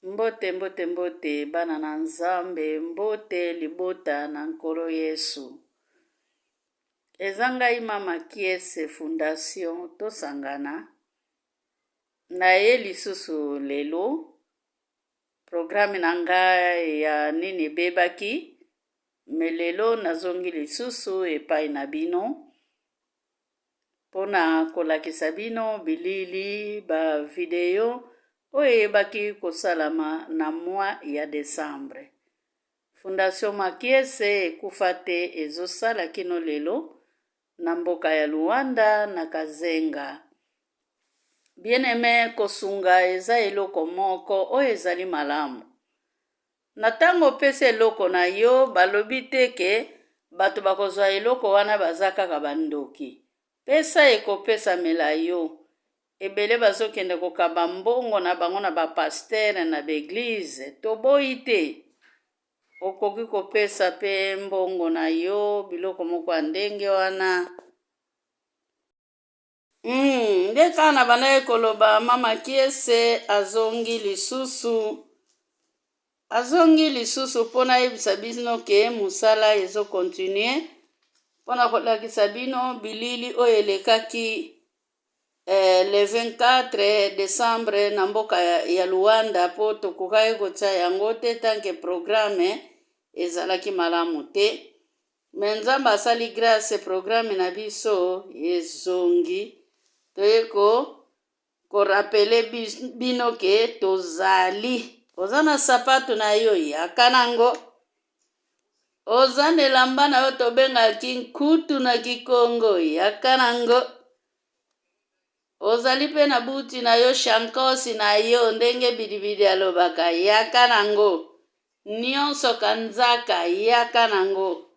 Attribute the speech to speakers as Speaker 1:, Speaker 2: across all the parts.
Speaker 1: Mbote mbote mbote bana na nzambe, mbote libota na nkolo Yesu. Eza ngai mama Kiese Fondation tosangana. Naye lisusu lelo. Programme na ngai ya nini bebaki. Melelo nazongi lisusu epai na bino. Pona kolakisa bino bilili ba video oyebaki kosalama na mois ya Desembre. Fondation Makiese ekufa te ezosala kino lelo na mboka ya Luanda na Kazenga. Bien-aimé kosunga eza eloko moko oyo ezali malamu. Na tango pese eloko na yo balobi teke bato bakozwa eloko wana baza kaka bandoki. Pesa ekopesa mela yo. Ebele bazokende kokaba mbongo na bango na bapastere na beglize. Toboyi te. Okoki kopesa pe mbongo na yo biloko moko ya ndenge wana. Ndeka na banaye koloba mama Kiese azongi lisusu. Azongi lisusu pona yebisa bino ke musala ezo continue. Pona kolakisa bino bilili oyo elekaki le 24 Desembre na mboka ya Luanda po tokokaki kotia yango te tanke programme ezalaki malamu te. Me Nzambe asali grâce programme na biso ezongi. Toyeko korapele bino ke tozali. Oza na sapato na yo yaka nango. Oza na elamba na yo tobengaki nkutu na Kikongo yaka nango. Ozali pe na buti na yo shankosi na yo ndenge bidibidi alobaka yaka nango. Nyonso kanzaka yaka nango.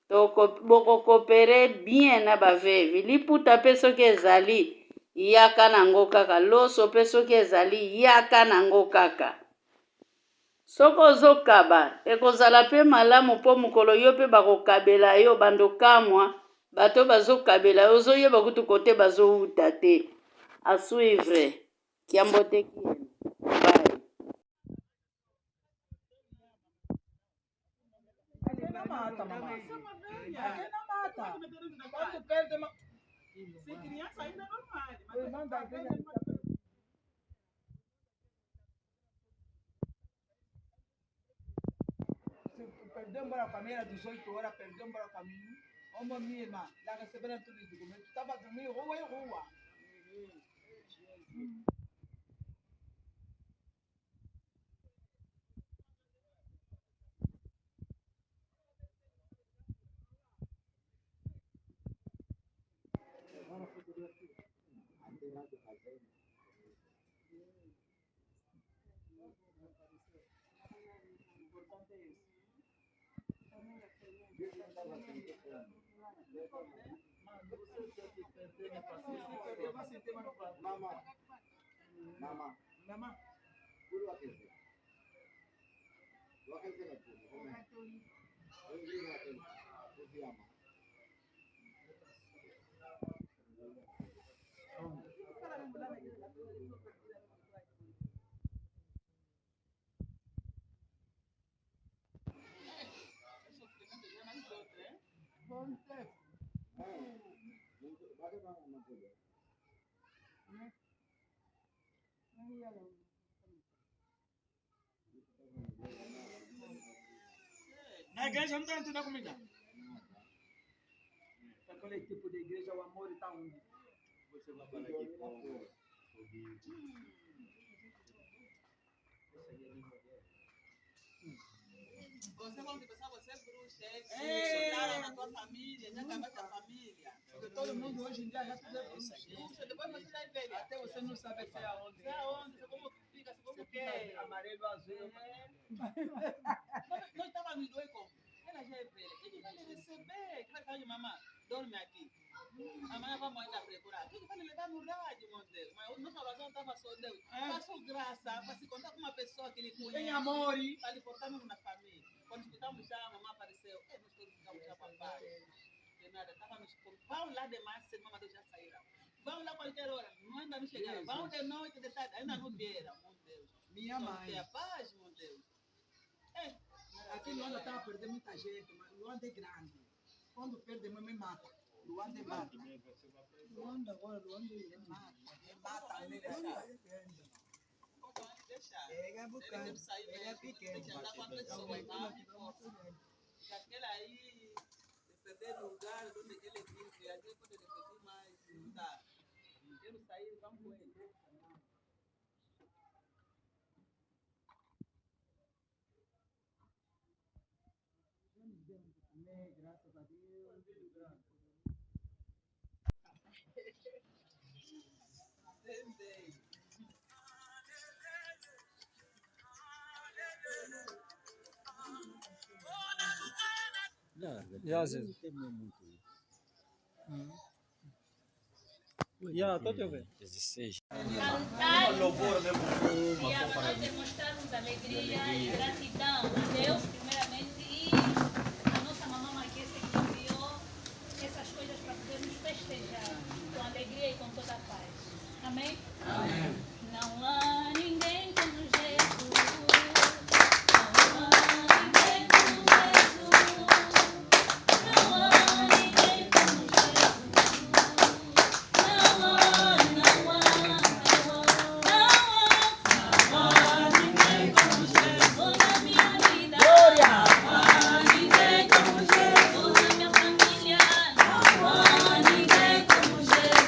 Speaker 1: Boko kopere bien na bavevi. Liputa pe soki ezali yaka nango kaka. Loso pe soki ezali yaka nango kaka. Soko ozokaba ekozala pe malamu po mukolo yo pe bakokabela yo bandokamwa bato bazokabela yo ozoyeba kutu kote bazouta te. A suivre. Kiambote kiene. Bye.
Speaker 2: Perdeu embora a família, 18 horas, perdeu embora o caminho. Uma minha irmã, lá recebendo tudo os documentos, estava dormindo rua em rua. Mama. Na igreja não está entendendo comigo. Aquele tipo de igreja, o amor está onde? Você vai falar aqui com você quando pensar, você é bruxa, na tua família, já acabou com a família. Porque todo mundo hoje em dia já tudo é bruxa. Depois você vai ver. Até você não sabe se é aonde. Se é aonde, se como fica, se como quer. Amarelo, azul. Nós estávamos dois como. Ela já é velha. Quem vai lhe receber? Que vai falar de mamãe? Dorme aqui. Amanhã vamos ainda procurar. Quem vai lhe levar no rádio, meu Deus? Mas nossa oração estava só Deus. Passou graça para se contar com uma pessoa que lhe conhece. Tem amor. Para lhe portar mesmo na família. Quando ficamos já, a mamãe apareceu. Nós todos ficamos já papai. De nada, estávamos com pão lá de massa, mamãe já saíram. Vão lá qualquer hora, não ainda não chegaram. Vão de noite, de tarde, ainda não vieram, meu Deus.
Speaker 3: Minha mãe.
Speaker 2: É a paz, meu Deus.
Speaker 3: Aqui Luanda estava perdendo muita gente, mas Luanda é grande. Quando perde, me mata. Luanda é mata. Luanda agora, Luanda é mata. É mata, né?
Speaker 2: Deixar.
Speaker 3: É bocado.
Speaker 2: Ele sair
Speaker 3: É
Speaker 2: mesmo.
Speaker 3: pequeno.
Speaker 2: Deixa andar com a pessoa, tá? Porque aquele aí, de perder o lugar onde ele vive, a gente pode repetir mais. Tá. Ele sair, vamos com ele.
Speaker 3: Graças a Deus.
Speaker 2: Entendi.
Speaker 4: Já, às vezes. Já, estou te vendo. 16.
Speaker 5: Cantar e a nós demonstrarmos alegria e gratidão a Deus, primeiramente, e a nossa mamãe que criou essas coisas para podermos festejar com alegria e com toda a paz. Amém? Amém. Não há ninguém como Jesus. Não há ninguém como Jesus. Não há ninguém como Jesus.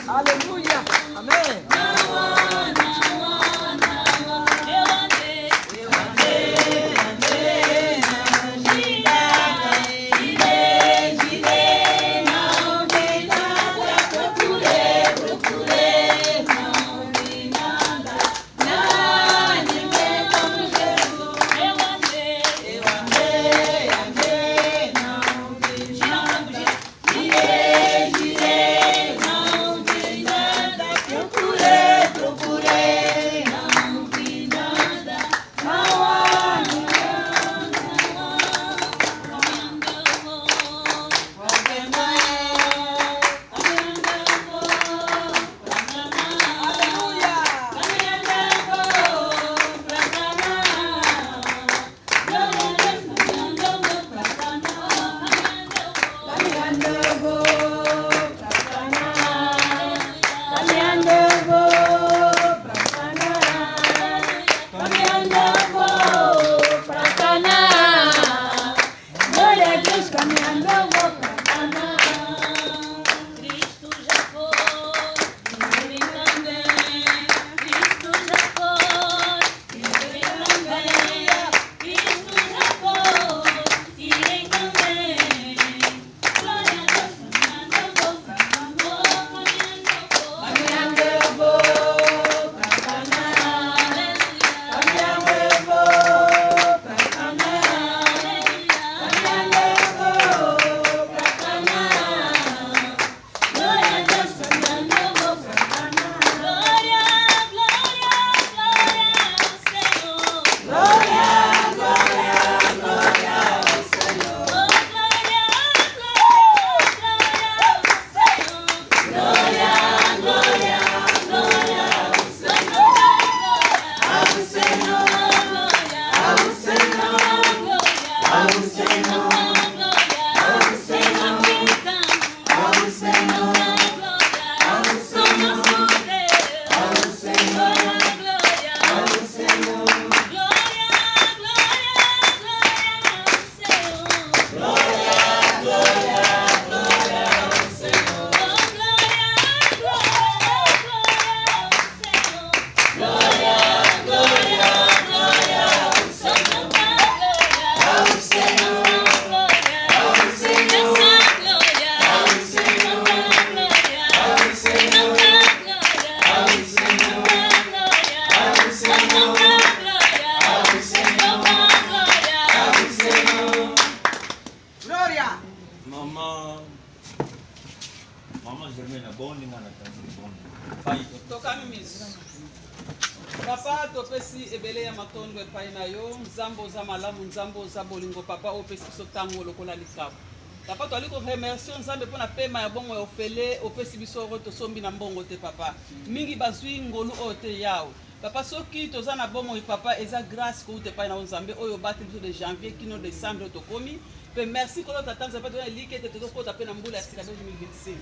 Speaker 3: Aleluia. Amém.
Speaker 6: Mama Germaine, boni ngana tangu boni. Pai.
Speaker 2: Tokami miso. Papa topesi ebele ya matondo epai na yo, nzambo oza malamu, nzambo oza bolingo papa opesi biso tango lokola likabu. Papa toali ko remercier nzambe mpona pema ya bongo ya ofele opesi biso oro tosombi na mbongo te papa. Mingi bazwi ngolu oyo te yawe. papa soki toza na bomo papa eza grâce ko te pa na nzambe oyo bati biso de janvier kino décembre tokomi pe merci ko tata nzambe to elike te to ko ta pe na mbula ya sika 2025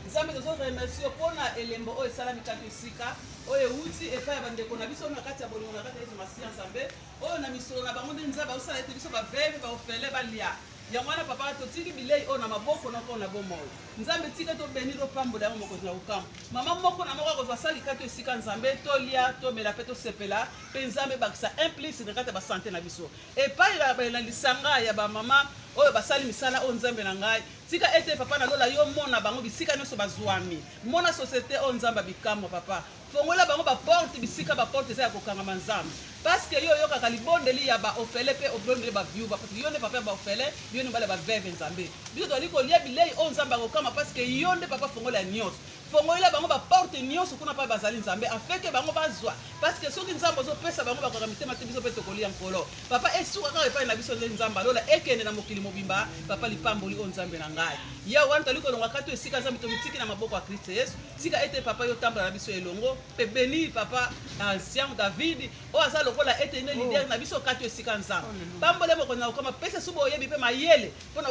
Speaker 2: nzambe tozo remercier pona elembo oyo salami kati sika oyo uti epa ya bandeko na biso na kati ya bolingo na kati ya Yesu Masiya nzambe oyo na misolo na bango nde nzambe osala ete biso baveve baofele balia yango wana papa totiki bilei oyo na maboko na ko na bomoyo nzambe tika to beni to pambola yango mokozi na ukamba mama moko na moko akozwa sali kati esika nzambe tolia tomela pe tosepela pe nzambe bakisa implice na kati ya basante na biso epai na lisanga ya bamama oyo basali misala oyo nzambe na ngai tika ete papa na lola yo mona bango bisika nyonso bazwami mona société oyo nzambe bikamwa papa fongola bango baporte bisika baporte eza ya kokangama nzambe parce que yo yokaka libondeli ya baofele pe obondeli baviuva parce que yo nde papa ya baofele yo nde mbala baveve nzambe biso tozali kolia bilei oyo nzambe akokama parce que yo nde papa fongola ya nyonso fongola bango baporte nyonso kuna pa bazali nzambe afeke bango bazwa parce que soki nzambe ozopesa bango bakoka mitema te biso mpe tokolia nkolo papa esuka kaka epai na biso nde nzambe alola ekende na mokili mobimba papa lipamboli oyo nzambe na ngai ya wana toli kolonga kati esika nzambe tomitiki na maboko ya kristo yesu tika ete papa yo tambola na biso elongo pe beni papa ancien david oyo aza lokola ete ne lider na biso kati esika nzambe pambole moko na okoma pesa subo oyebi mpe mayele mpona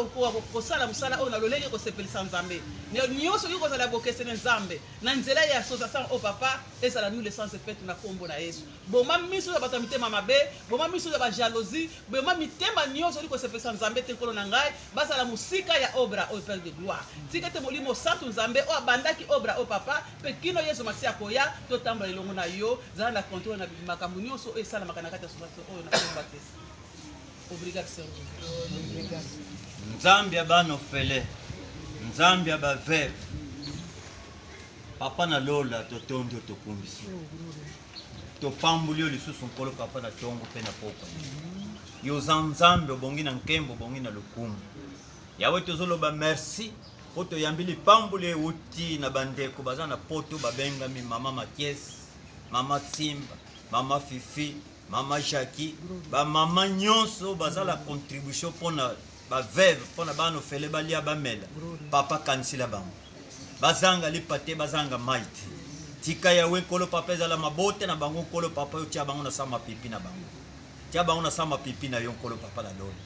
Speaker 2: kosala mosala oyo na lolenge kosepelisa nzambe nyonso oki kozala bokesene nzambe na nzela ya association o papa ezala nous l'essence faite na kombo na yesu boma miso ya bato ya mitema mabe boma miso ya bajalousie boma mitema nyonso oki kosepelisa nzambe te nkolo na ngai bazala mosika ya obra oyo père de gloire tika ete molimo santu nzambe oyo abandaki obra o papa mpe kino yesu masiya koya totambola elongo na yo zala na contrôle na makambo nyonso oyo esalamaka na kati ya association oyo na kombo pesa obrigado senhor
Speaker 6: nzambe ya bana ofele nzambe ya baveve papa na lola totondi otokumbisi topamboli yo lisusu nkolo papa na tongo mpe na pokwa yoza nzambe obongi na nkembo obongi na lokumu yawe tozoloba merci po toyambi lipamboli euti na bandeko baza na poto babengami mama Makiesi mama Timba mama Fifi mama Jackie bamama nyonso bazala contribution mpona baveve mpona bana ofele balia bamela papa kanisila bango bazanga lipa te bazanga mai te tika yawe nkolo papa ezala mabote na bango nkolo papa yo tia bango na sa mapipi na bango tia bango na sa mapipi na yo nkolo papa na lola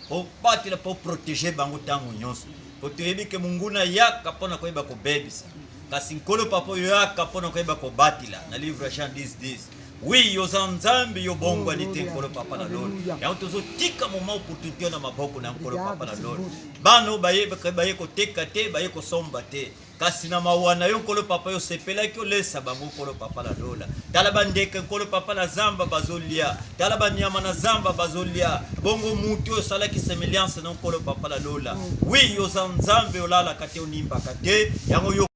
Speaker 6: po batela po protéger bango ntango nyonso po toyebi ke munguna yaka mpona koyeba kobebisa kasi nkolo papa yo yaka mpona koyeba kobatela na livre ya Jean 10:10 oui yoza nzambe yo bongwani te nkolo papa na lola yango tozotika moma opportunité na maboko na nkolo papa na lola bano baye koteka te baye kosomba te kasi na mawa na yo nkolo papa yo sepelaki olesa bango nkolo papa na lola tala bandeke nkolo papa na zamba bazolia tala banyama na zamba bazolia bongo mutu osalaki semeliance na nkolo papa na lola oui yoza nzambe olalaka te onimbaka te yango yo